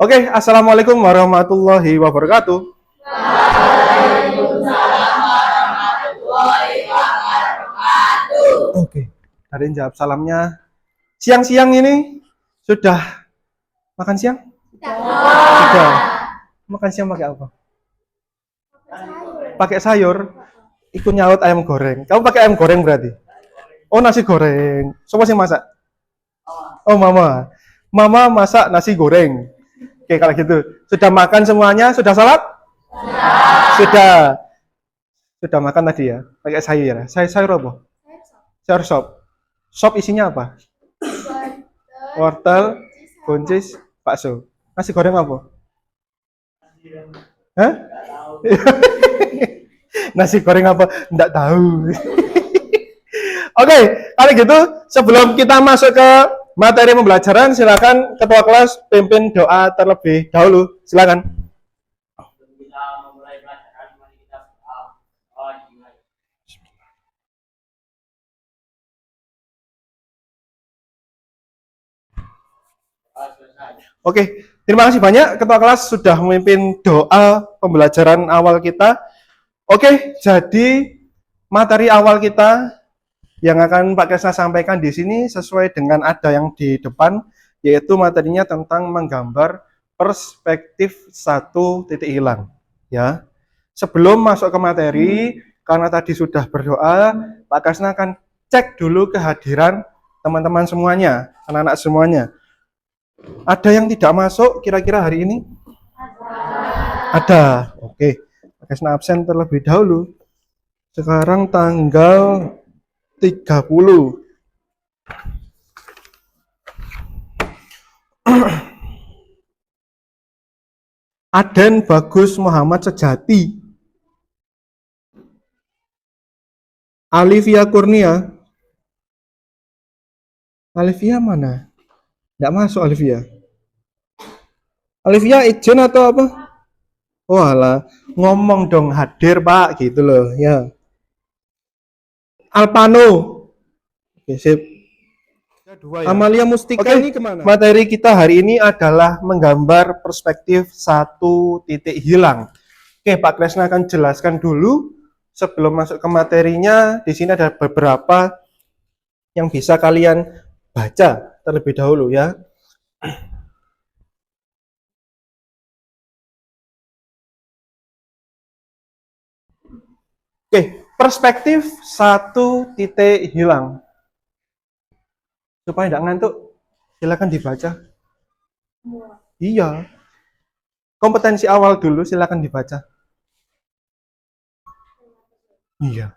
Oke, assalamualaikum warahmatullahi wabarakatuh. Oke, ada yang jawab salamnya. Siang-siang ini sudah makan siang? Sudah. Makan siang pakai apa? Pakai sayur. Ikut nyaut ayam goreng. Kamu pakai ayam goreng berarti? Oh, nasi goreng. Siapa sih masak? Oh, mama. Mama masak nasi goreng. Oke, kalau gitu. Sudah makan semuanya? Sudah salat? Sudah. Sudah makan tadi ya? Pakai sayur ya? Sayur apa? Sayur sop. Sop isinya apa? Wortel, buncis, bakso. Nasi goreng apa? Hah? Nasi goreng apa? Nggak tahu. Oke, kalau gitu sebelum kita masuk ke materi pembelajaran, silakan ketua kelas pimpin doa terlebih dahulu. Silakan. Oke, terima kasih banyak ketua kelas sudah memimpin doa pembelajaran awal kita. Oke, jadi materi awal kita yang akan Pak Kresna sampaikan di sini sesuai dengan ada yang di depan, yaitu materinya tentang menggambar perspektif satu titik hilang. Ya, sebelum masuk ke materi, karena tadi sudah berdoa, Pak Kresna akan cek dulu kehadiran teman-teman semuanya, anak-anak semuanya. Ada yang tidak masuk kira-kira hari ini? Ada. Oke. Pak Kresna absen terlebih dahulu. Sekarang tanggal 30. Aden Bagus Muhammad Sejati. Alivia Kurnia. Alivia mana? Nggak masuk Alivia. Alivia izin atau apa? Oh alah, ngomong dong hadir Pak, gitu loh ya. Alpano. Oke, sip. Ya. Amalia Mustika ini kemana? Materi kita hari ini adalah menggambar perspektif satu titik hilang. Oke, Pak Kresna akan jelaskan dulu sebelum masuk ke materinya. Di sini ada beberapa yang bisa kalian baca terlebih dahulu ya. Oke, perspektif satu titik hilang. Supaya tidak ngantuk, silakan dibaca. Iya. Kompetensi awal dulu, silakan dibaca. Iya.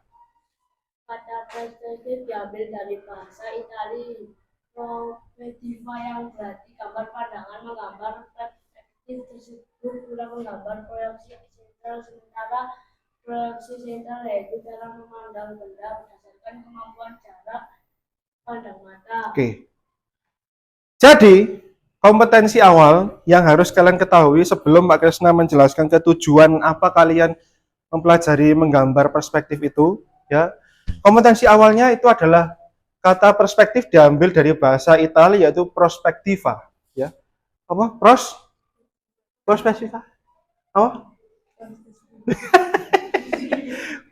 Kata perspektif diambil dari bahasa Italia. Prospettiva yang berarti gambar pandangan menggambar perspektif tersebut pula menggambar proyeksi sentral, sementara proyeksi sentral yaitu cara memandang benda berdasarkan kemampuan jarak pandang mata. Oke. Jadi, kompetensi awal yang harus kalian ketahui sebelum Pak Kresna menjelaskan ketujuan apa kalian mempelajari menggambar perspektif itu, ya. Kompetensi awalnya itu adalah kata perspektif diambil dari bahasa Italia yaitu prospettiva, ya. Apa? Prospettiva. Apa?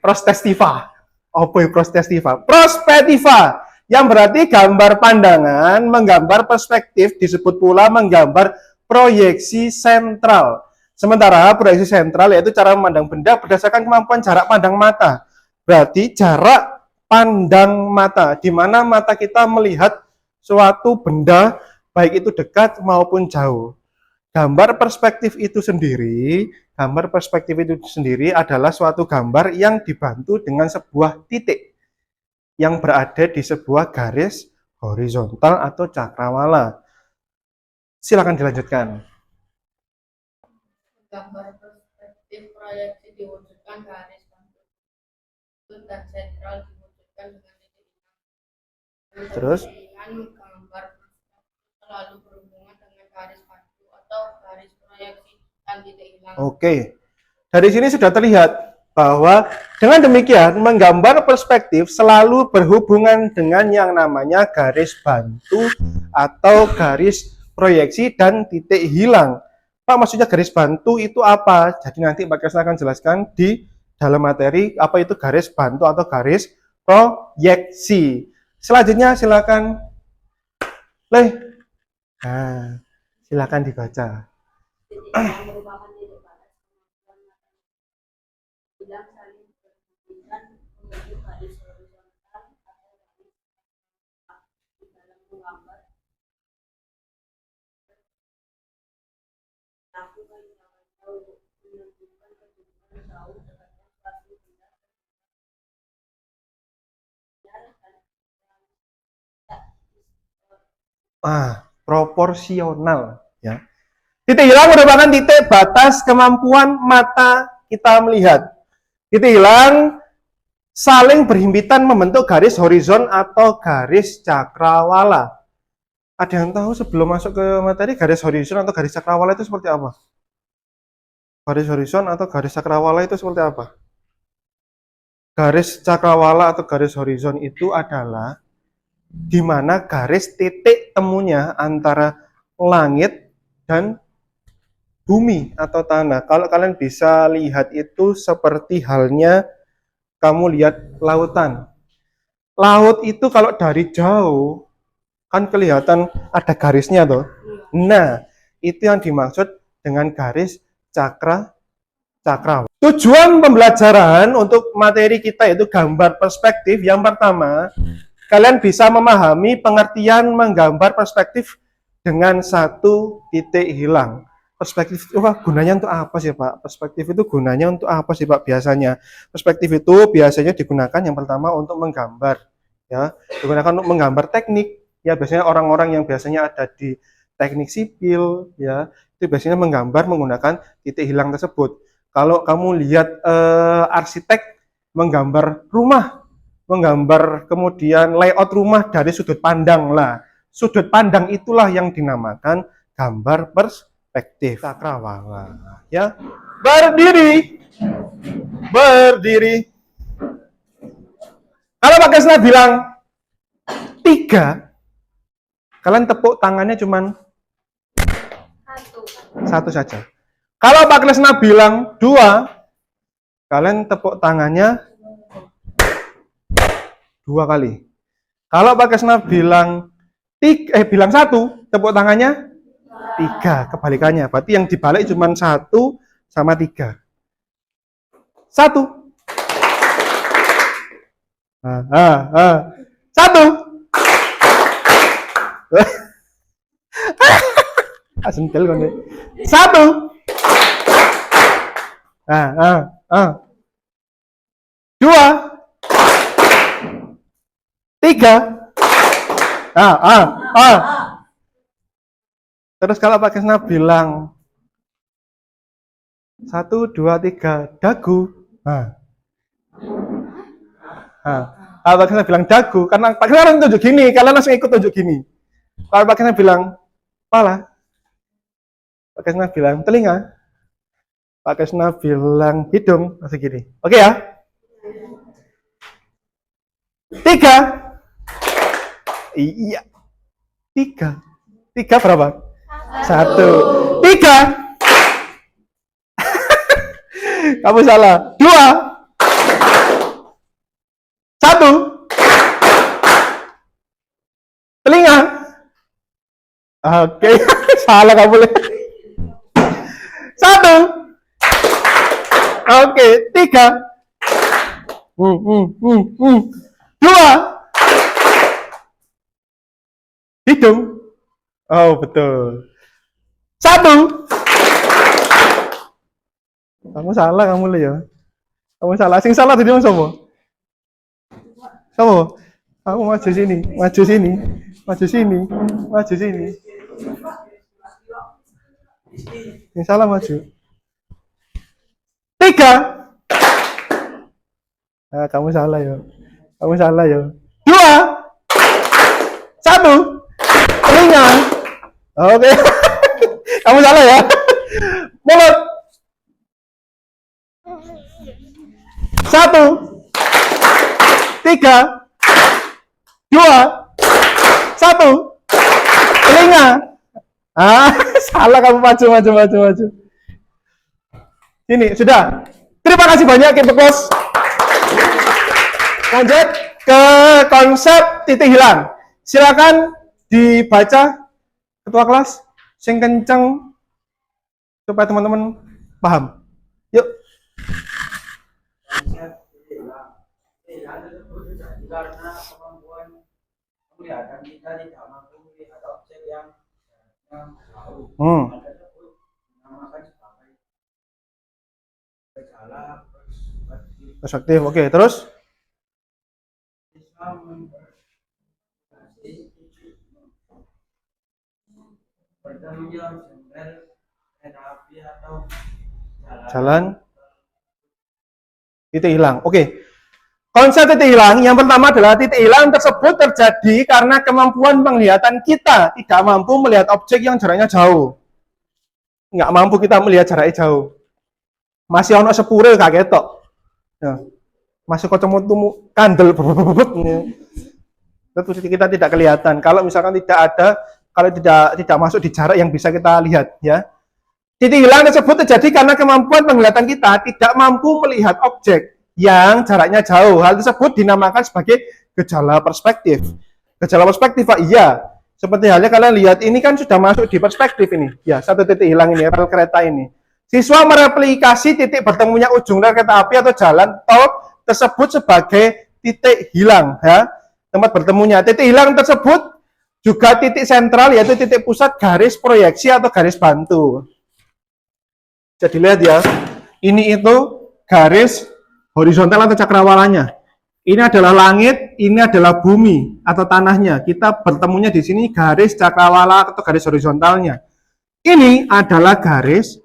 Prostestiva. Apa ya prostestiva? Prospettiva. Yang berarti gambar pandangan, menggambar perspektif, disebut pula menggambar proyeksi sentral. Sementara proyeksi sentral yaitu cara memandang benda berdasarkan kemampuan jarak pandang mata. Berarti jarak pandang mata, di mana mata kita melihat suatu benda, baik itu dekat maupun jauh. Gambar perspektif itu sendiri adalah suatu gambar yang dibantu dengan sebuah titik yang berada di sebuah garis horizontal atau cakrawala. Silakan dilanjutkan. Gambar perspektif proyeksi diwujudkan garis bantu dan sentral diwujudkan dengan titik hilang. Terus? Gambar perspektif selalu berhubungan dengan garis bantu atau garis proyeksi dan titik hilang. Oke. Dari sini sudah terlihat bahwa dengan demikian menggambar perspektif selalu berhubungan dengan yang namanya garis bantu atau garis proyeksi dan titik hilang. Pak, maksudnya garis bantu itu apa? Jadi nanti Pak Kresna akan jelaskan di dalam materi apa itu garis bantu atau garis proyeksi. Selanjutnya silakan Leh. Nah, silakan dibaca. Titik yang merupakan titik batas bilang saling berhubungan membentuk garis horizontal atau garis di dalam menggambar lakukan yang untuk menentukan kedudukan jauh dekatnya suatu benda Proporsional ya. Titik hilang merupakan titik batas kemampuan mata kita melihat. Titik hilang saling berhimpitan membentuk garis horizon atau garis cakrawala. Ada yang tahu sebelum masuk ke materi garis horizon atau garis cakrawala itu seperti apa? Garis horizon atau garis cakrawala itu seperti apa? Garis cakrawala atau garis horizon itu adalah di mana garis titik temunya antara langit dan bumi atau tanah. Kalau kalian bisa lihat itu seperti halnya kamu lihat lautan. Laut itu kalau dari jauh kan kelihatan ada garisnya tuh. Nah, itu yang dimaksud dengan garis cakrawala. Tujuan pembelajaran untuk materi kita itu gambar perspektif. Yang pertama, kalian bisa memahami pengertian menggambar perspektif dengan satu titik hilang. Perspektif itu gunanya untuk apa sih Pak? Perspektif itu gunanya untuk apa sih Pak biasanya? Perspektif itu biasanya digunakan yang pertama untuk menggambar, ya, digunakan untuk menggambar teknik. Ya biasanya orang-orang yang biasanya ada di teknik sipil, ya, itu biasanya menggambar menggunakan titik hilang tersebut. Kalau kamu lihat arsitek menggambar rumah, menggambar kemudian layout rumah dari sudut pandang lah. Sudut pandang itulah yang dinamakan gambar perspektif. Cakrawala. Ya, berdiri, berdiri. Kalau Pak Kesna bilang 3, kalian tepuk tangannya cuman satu saja. Kalau Pak Kesna bilang 2, kalian tepuk tangannya 2 kali. Kalau Pak Kesna bilang bilang 1, tepuk tangannya 3. Kebalikannya. Berarti yang dibalik cuma 1 sama 3. 1. 1. Asentil kan. 1. 2. 3. Terus kalau Pak Kesna bilang 1, 2, 3 dagu. Kalau Pak Kesna bilang dagu, karena Pak Kesna tunjuk gini, kalian langsung ikut tunjuk gini. Kalau Pak Kesna bilang kepala, Pak Kesna bilang telinga, Pak Kesna bilang hidung, masih gini. Oke ya? 3. Iya. 3. 3 berapa? 1. 3. Kamu salah. 2. 1. Telinga. Oke. Salah kamu. 1. Oke. 3. 2. Hidung. Oh, betul. 1. Kamu salah kamu ya. Kamu salah. Sing salah tadi sama. Sama. Kamu maju sini, maju sini, maju sini, maju sini. Yang salah maju. 3. Nah, kamu salah ya. Kamu salah ya. 2. 1. Telinga. Oke. Kamu salah ya. Mulut. 1. 3. 2. 1. Telinga. Ah, salah kamu, maju, maju, maju, maju. Ini sudah. Terima kasih banyak, Kim Pekos. Lanjut ke konsep titik hilang. Silakan dibaca ketua kelas, sing kenceng supaya teman-teman paham. Yuk. Karena kemampuan penglihatan kita tidak mampu melihat objek yang jauh. Ada tersebut dinamakan sebagai gejala Perspektif. Oke, terus siswa memperhatikan bertemunya sumber terapi atau jalan titik hilang. Oke. Konsep titik hilang yang pertama adalah titik hilang tersebut terjadi karena kemampuan penglihatan kita tidak mampu melihat objek yang jaraknya jauh. Nggak mampu kita melihat jaraknya jauh. Masih ono sepure kaget tok. Ya. Masih kacamata kandel tentu kita tidak kelihatan. Kalau misalkan tidak ada, kalau tidak masuk di jarak yang bisa kita lihat, ya. Titik hilang tersebut terjadi karena kemampuan penglihatan kita tidak mampu melihat objek yang jaraknya jauh. Hal tersebut dinamakan sebagai gejala perspektif. Gejala perspektif, Pak, iya. Seperti halnya kalian lihat, ini kan sudah masuk di perspektif ini. Ya, satu titik hilang ini, rel kereta ini. Siswa mereplikasi titik bertemunya ujung rel kereta api atau jalan tol tersebut sebagai titik hilang, ya. Tempat bertemunya. Titik hilang tersebut juga titik sentral, yaitu titik pusat garis proyeksi atau garis bantu. Jadi lihat ya, ini itu garis horizontal atau cakrawalanya. Ini adalah langit, ini adalah bumi atau tanahnya. Kita bertemunya di sini garis cakrawala atau garis horizontalnya. Ini adalah garis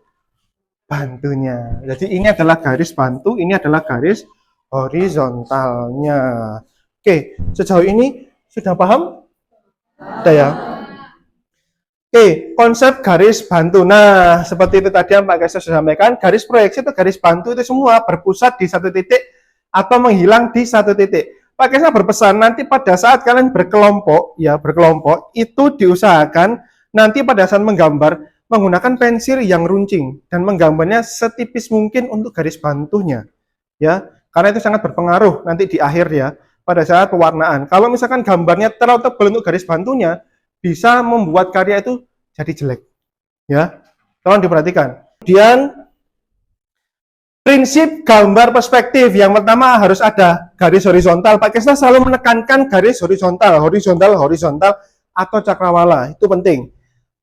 bantunya. Jadi ini adalah garis bantu, ini adalah garis horizontalnya. Oke, sejauh ini sudah paham? Sudah ya? Oke, konsep garis bantu. Nah, seperti itu tadi yang Pak Kesa sudah sampaikan, garis proyeksi atau garis bantu itu semua berpusat di satu titik atau menghilang di satu titik. Pak Kesa berpesan nanti pada saat kalian berkelompok, ya berkelompok, itu diusahakan nanti pada saat menggambar menggunakan pensil yang runcing dan menggambarnya setipis mungkin untuk garis bantunya, ya, karena itu sangat berpengaruh nanti di akhir ya pada saat pewarnaan. Kalau misalkan gambarnya terlalu tebal untuk garis bantunya, bisa membuat karya itu jadi jelek, ya. Tolong diperhatikan. Kemudian prinsip gambar perspektif yang pertama harus ada garis horizontal. Pak Kesna selalu menekankan garis horizontal, horizontal atau cakrawala, itu penting.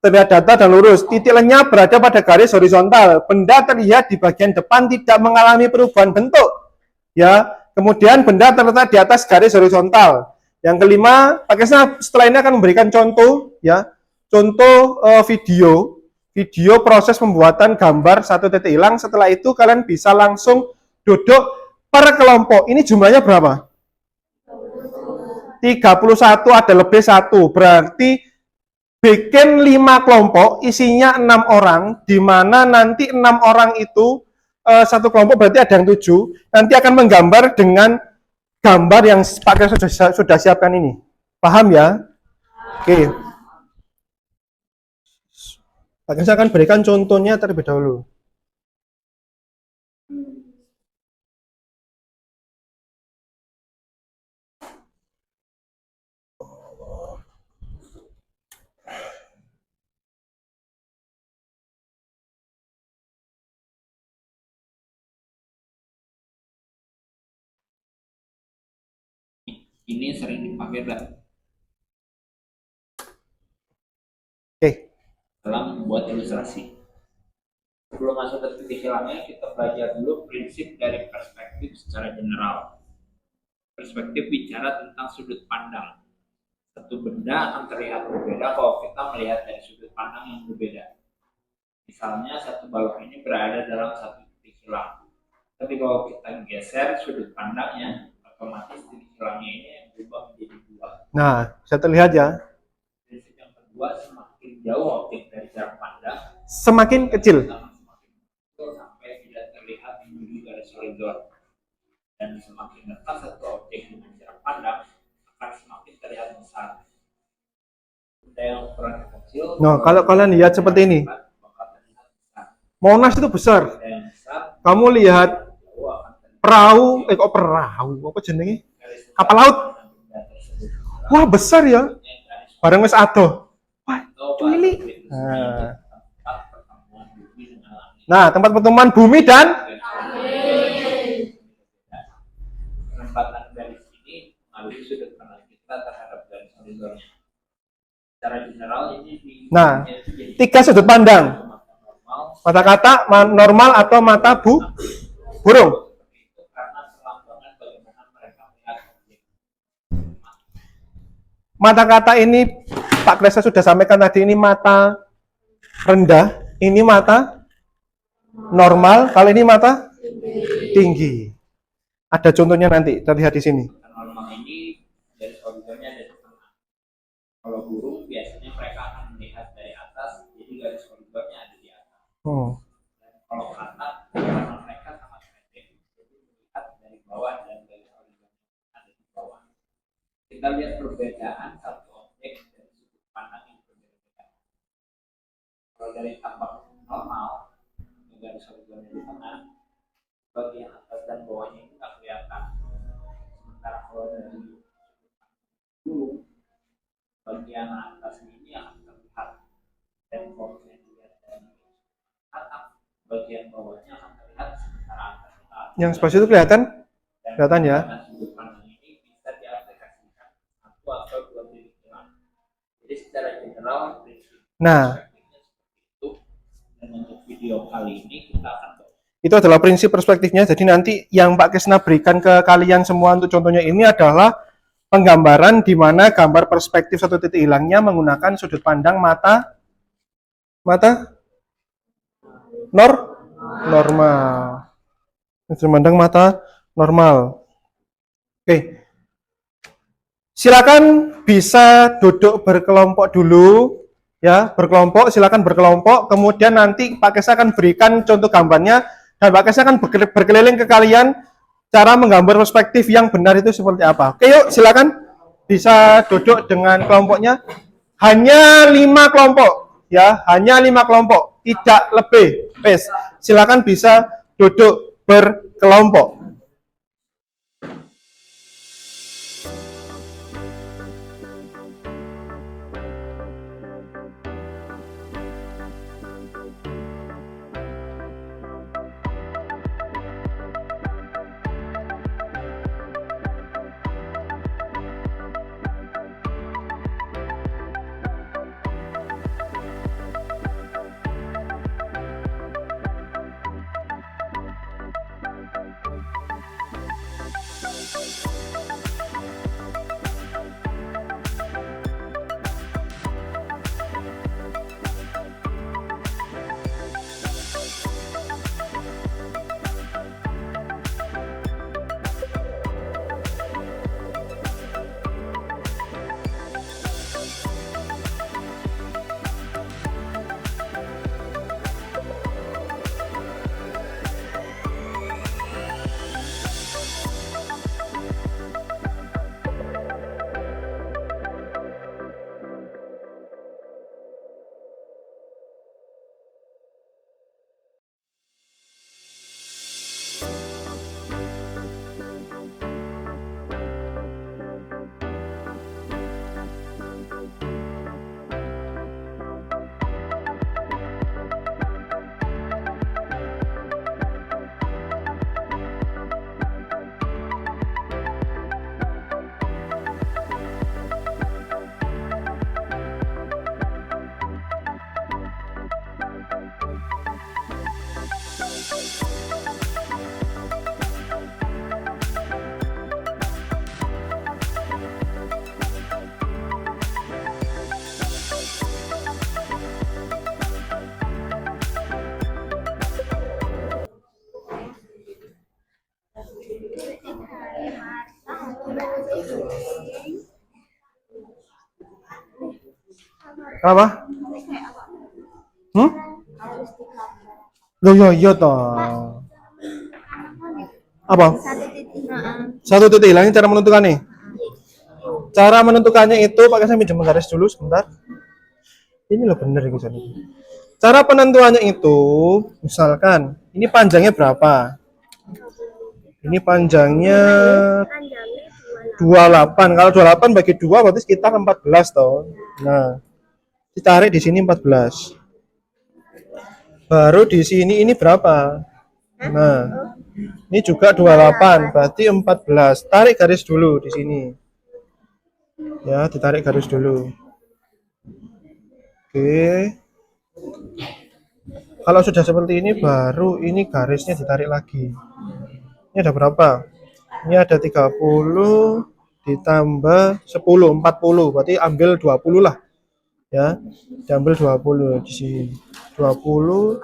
Terlihat datar dan lurus. Titik lenyap berada pada garis horizontal. Benda terlihat di bagian depan tidak mengalami perubahan bentuk. Ya, kemudian benda terletak di atas garis horizontal. Yang kelima, Pak Kesna setelah ini akan memberikan contoh, ya, contoh video proses pembuatan gambar satu titik hilang. Setelah itu kalian bisa langsung duduk per kelompok. Ini jumlahnya berapa? 31 ada lebih satu, berarti bikin 5 kelompok, isinya 6 orang, di mana nanti 6 orang itu satu kelompok berarti ada yang 7, nanti akan menggambar dengan gambar yang Pak sudah siapkan ini. Paham ya? Oke. Pak Kesa akan berikan contohnya terlebih dahulu. Ini sering dipakai Oke. dalam membuat ilustrasi. Sebelum masuk ke titik hilangnya, kita belajar dulu prinsip dari perspektif secara general. Perspektif bicara tentang sudut pandang. Satu benda akan terlihat berbeda kalau kita melihat dari sudut pandang yang berbeda. Misalnya satu balok ini berada dalam satu titik hilang. Tapi kalau kita geser sudut pandangnya, otomatis titik hilangnya ini berubah menjadi dua. Nah, bisa terlihat ya. Prinsip yang kedua, semakin jauh objek dari jarak pandang, Semakin kecil. Sampai tidak terlihat di garis horizon. Dan semakin dekat satu objek dengan jarak pandang akan semakin terlihat besar. benda yang ukurannya kecil. Nah, kalau kalian lihat seperti ini, bakal terlihat besar. Monas itu besar. Benda yang besar Kamu lihat jauh akan terlihat perahu, kok perahu? Apa jenenge? garis Kapal laut. benda tersebut. Wah, besar ya. Garis Bareng wis adoh. Wah, atau cuili. batu Nah. tempat pertemuan bumi dengan langit. Nah, tempat pertemuan bumi dan Penempatan garis ini mengambil sudut pandang kita terhadap garis horizontal. Secara general ini Nah, jadi 3 sudut pandang. mata normal Mata kata normal atau mata burung. seperti itu karena perlambangan bagaimana mereka melihat objek. Mata kata ini Pak Klesa sudah sampaikan tadi, ini mata rendah, ini mata normal, kalau ini mata tinggi. Ada contohnya nanti terlihat di sini. Mata normal ini garis horizontalnya ada di tengah. Kalau burung biasanya mereka akan melihat dari atas, jadi garis horizontalnya ada di atas. Dan kalau katak, karena mereka sangat pendek, jadi melihat dari bawah dan garis horizontal ada di bawah. Kita lihat perbedaan satu objek dari sudut pandang yang berbeda. Kalau dari tampak normal, garis horizontal di tengah, bagian atas dan bawahnya itu nggak kelihatan. Sementara kalau dari dulu, bagian atas ini akan terlihat, dan kalau yang dilihat dari atap, bagian bawahnya akan terlihat, sementara atasnya Yang sebelah itu kelihatan? Kelihatan ya. sudut pandang ini bisa diaplikasikan satu atau dua pilihan. Jadi secara general prinsip Nah, perspektifnya seperti itu. Dan untuk video kali ini kita akan itu adalah prinsip perspektifnya. Jadi nanti yang Pak Kesna berikan ke kalian semua untuk contohnya ini adalah penggambaran di mana gambar perspektif satu titik hilangnya menggunakan sudut pandang mata normal. Sudut pandang mata normal. Oke. Silakan bisa duduk berkelompok dulu ya, berkelompok, silakan berkelompok. Kemudian nanti Pak Kesna akan berikan contoh gambarnya dan Pak Kesna akan berkeliling ke kalian cara menggambar perspektif yang benar itu seperti apa. Oke, yuk silakan bisa duduk dengan kelompoknya. Hanya 5 kelompok ya, hanya 5 kelompok, tidak lebih. Wes, silakan bisa duduk berkelompok. Kenapa? Loh, iya toh. Apa? Satu titik hilangnya cara menentukan nih. Cara menentukannya itu, pakai saya pinjam garis dulu sebentar. Ini loh bener ini Jan. Cara penentuannya itu, misalkan ini panjangnya berapa? Ini panjangnya 28. Kalau 28 bagi 2 berarti sekitar 14 toh. Nah, ditarik di sini 14. Baru di sini ini berapa? Nah, ini juga 28, berarti 14. Tarik garis dulu di sini. Ya, ditarik garis dulu. Oke. Kalau sudah seperti ini baru ini garisnya ditarik lagi. Ini ada berapa? Ini ada 30 ditambah 10, 40. Berarti ambil 20 lah. Ya. Diambil 20 di sini. 20.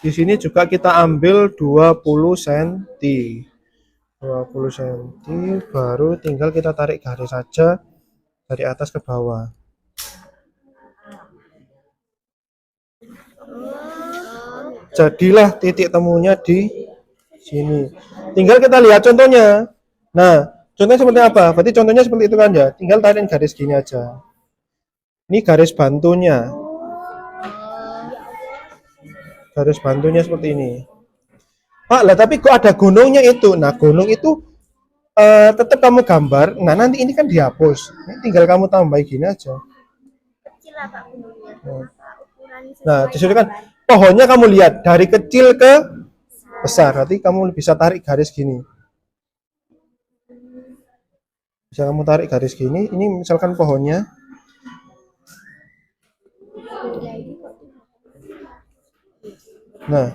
Di sini juga kita ambil 20 cm. 20 cm baru tinggal kita tarik garis saja dari atas ke bawah. Jadilah titik temunya di sini. Tinggal kita lihat contohnya. Nah, contohnya seperti apa? Berarti contohnya seperti itu kan ya. Tinggal tarik garis gini aja. Ini garis bantunya. Garis bantunya seperti ini. Pak, lah tapi kok ada gunungnya itu? Nah, gunung itu tetap kamu gambar. Nah, nanti ini kan dihapus. Ini tinggal kamu tambah gini aja. Kecil lah Pak gunungnya. Nah, disitu kan pohonnya kamu lihat dari kecil ke besar. Berarti kamu bisa tarik garis gini. Bisa kamu tarik garis gini. Ini misalkan pohonnya. Nah.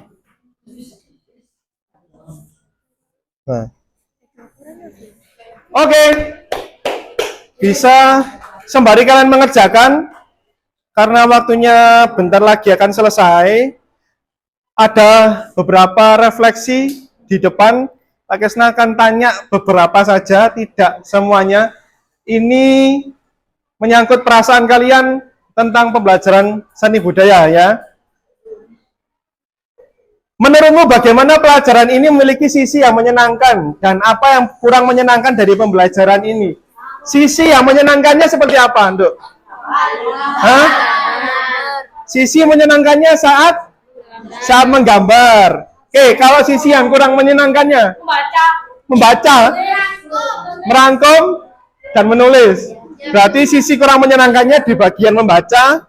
Nah. Oke. Bisa sembari kalian mengerjakan karena waktunya bentar lagi akan selesai. Ada beberapa refleksi di depan. Pak Kesna akan tanya beberapa saja, tidak semuanya. Ini menyangkut perasaan kalian tentang pembelajaran seni budaya ya. Menurutmu bagaimana pelajaran ini memiliki sisi yang menyenangkan dan apa yang kurang menyenangkan dari pembelajaran ini? Sisi yang menyenangkannya seperti apa, Nduk? Hah? Sisi menyenangkannya saat menggambar. Oke, kalau sisi yang kurang menyenangkannya? Membaca, merangkum, dan menulis. Berarti sisi kurang menyenangkannya di bagian membaca,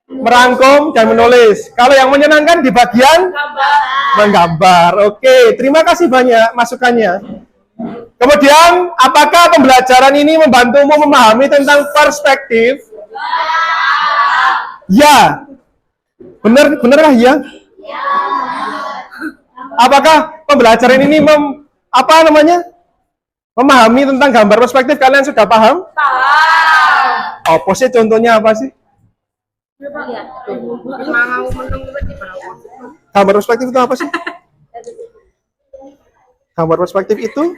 merangkum, dan menulis. Kalau yang menyenangkan di bagian menggambar. Oke, terima kasih banyak masukannya. Kemudian, apakah pembelajaran ini membantumu memahami tentang perspektif? Ya. Benar ya? Apakah pembelajaran ini memahami tentang gambar perspektif kalian sudah paham? Apa sih contohnya apa sih? Gambar perspektif itu apa sih? Gambar perspektif itu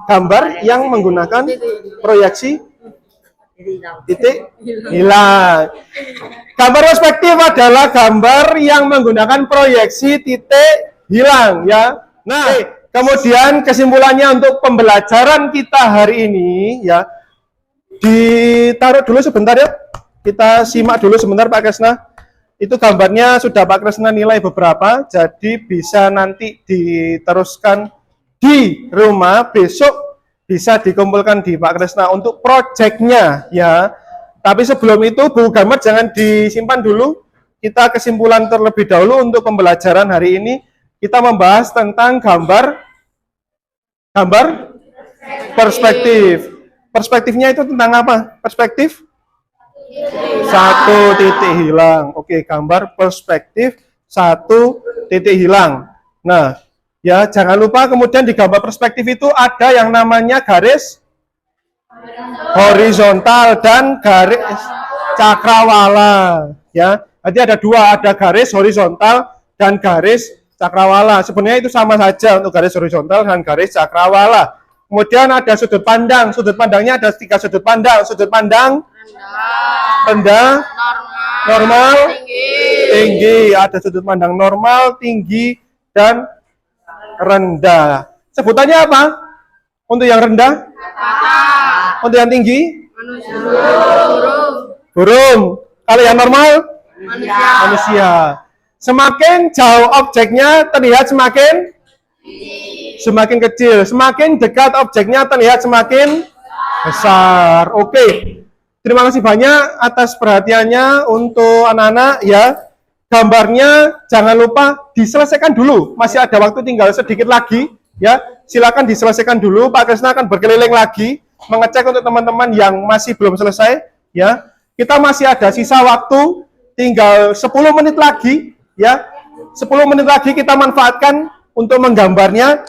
gambar yang menggunakan proyeksi titik hilang. Gambar perspektif adalah gambar yang menggunakan proyeksi titik hilang ya. Nah, kemudian kesimpulannya untuk pembelajaran kita hari ini ya, ditaruh dulu sebentar ya. Kita simak dulu sebentar Pak Kesna. Itu gambarnya sudah Pak Kesna nilai beberapa, jadi bisa nanti diteruskan di rumah, besok bisa dikumpulkan di Pak Kresna untuk proyeknya ya. Tapi sebelum itu buku gambar jangan disimpan dulu. Kita kesimpulan terlebih dahulu untuk pembelajaran hari ini. Kita membahas tentang gambar perspektif. Perspektifnya itu tentang apa? Perspektif satu titik hilang. Oke, gambar perspektif satu titik hilang. Nah, ya, jangan lupa kemudian di gambar perspektif itu ada yang namanya garis horizontal dan garis cakrawala. Ya, jadi ada dua, ada garis horizontal dan garis cakrawala. Sebenarnya itu sama saja untuk garis horizontal dan garis cakrawala. Kemudian ada sudut pandang. Sudut pandangnya ada 3 sudut pandang. Sudut pandang rendah, normal, tinggi. Ada sudut pandang normal, tinggi, dan rendah. Sebutannya apa? Untuk yang rendah? Untuk yang tinggi? Burung. Kalau yang normal? Manusia. Semakin jauh objeknya terlihat semakin kecil. Semakin dekat objeknya terlihat semakin besar. Oke. Terima kasih banyak atas perhatiannya untuk anak-anak ya. Gambarnya jangan lupa diselesaikan dulu. Masih ada waktu tinggal sedikit lagi ya. Silakan diselesaikan dulu. Pak Krisna akan berkeliling lagi mengecek untuk teman-teman yang masih belum selesai ya. Kita masih ada sisa waktu tinggal 10 menit lagi ya. 10 menit lagi kita manfaatkan untuk menggambarnya.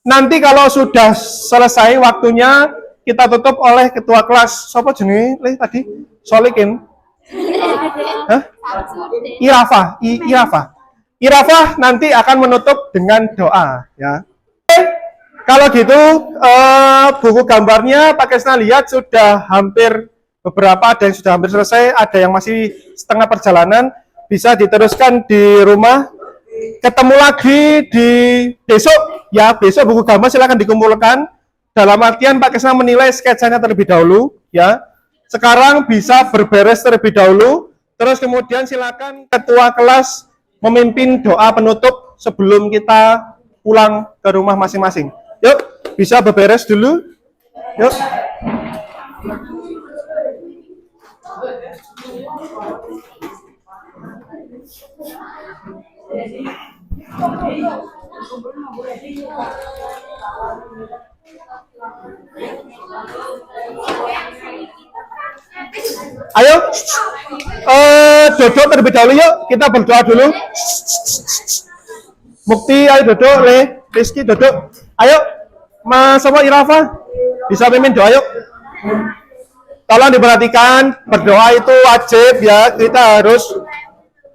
Nanti kalau sudah selesai waktunya kita tutup oleh ketua kelas. Siapa jenenge tadi? Solikin. Hah? Irafa nanti akan menutup dengan doa ya. Oke, kalau gitu buku gambarnya Pak Krisna lihat sudah hampir beberapa, ada yang sudah hampir selesai, ada yang masih setengah perjalanan, bisa diteruskan di rumah. Ketemu lagi di besok ya, besok buku gambar silakan dikumpulkan. Dalam artian Pak Krisna menilai sketsanya terlebih dahulu ya. Sekarang bisa berberes terlebih dahulu, terus kemudian silakan ketua kelas memimpin doa penutup sebelum kita pulang ke rumah masing-masing. Yuk, bisa berberes dulu. Yuk. Ayo, Dodo terlebih dahulu yuk, kita berdoa dulu. Mukti, ayo Dodo, Rizky, Dodo. Ayo, Mas sama Irafa, bisa mimpin doa yuk. Tolong diperhatikan, berdoa itu wajib ya, kita harus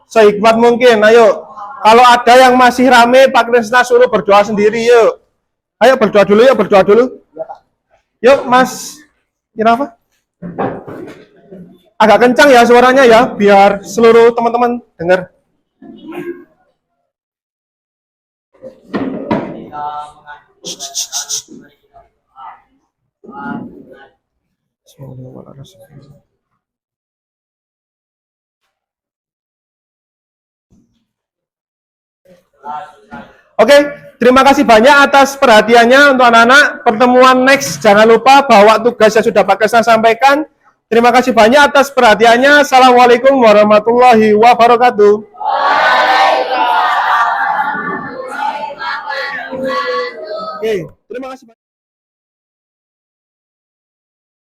sehikmat mungkin. Ayo, kalau ada yang masih rame, Pak Krisna suruh berdoa sendiri yuk. Ayo berdoa dulu yuk, berdoa dulu. Yuk, Mas Irafa. Agak kencang ya suaranya ya, biar seluruh teman-teman dengar. Oke, terima kasih banyak atas perhatiannya untuk anak-anak. Pertemuan next, jangan lupa bawa tugas yang sudah Pak Krisna sampaikan. Terima kasih banyak atas perhatiannya. Assalamualaikum warahmatullahi wabarakatuh. Oke, terima kasih banyak.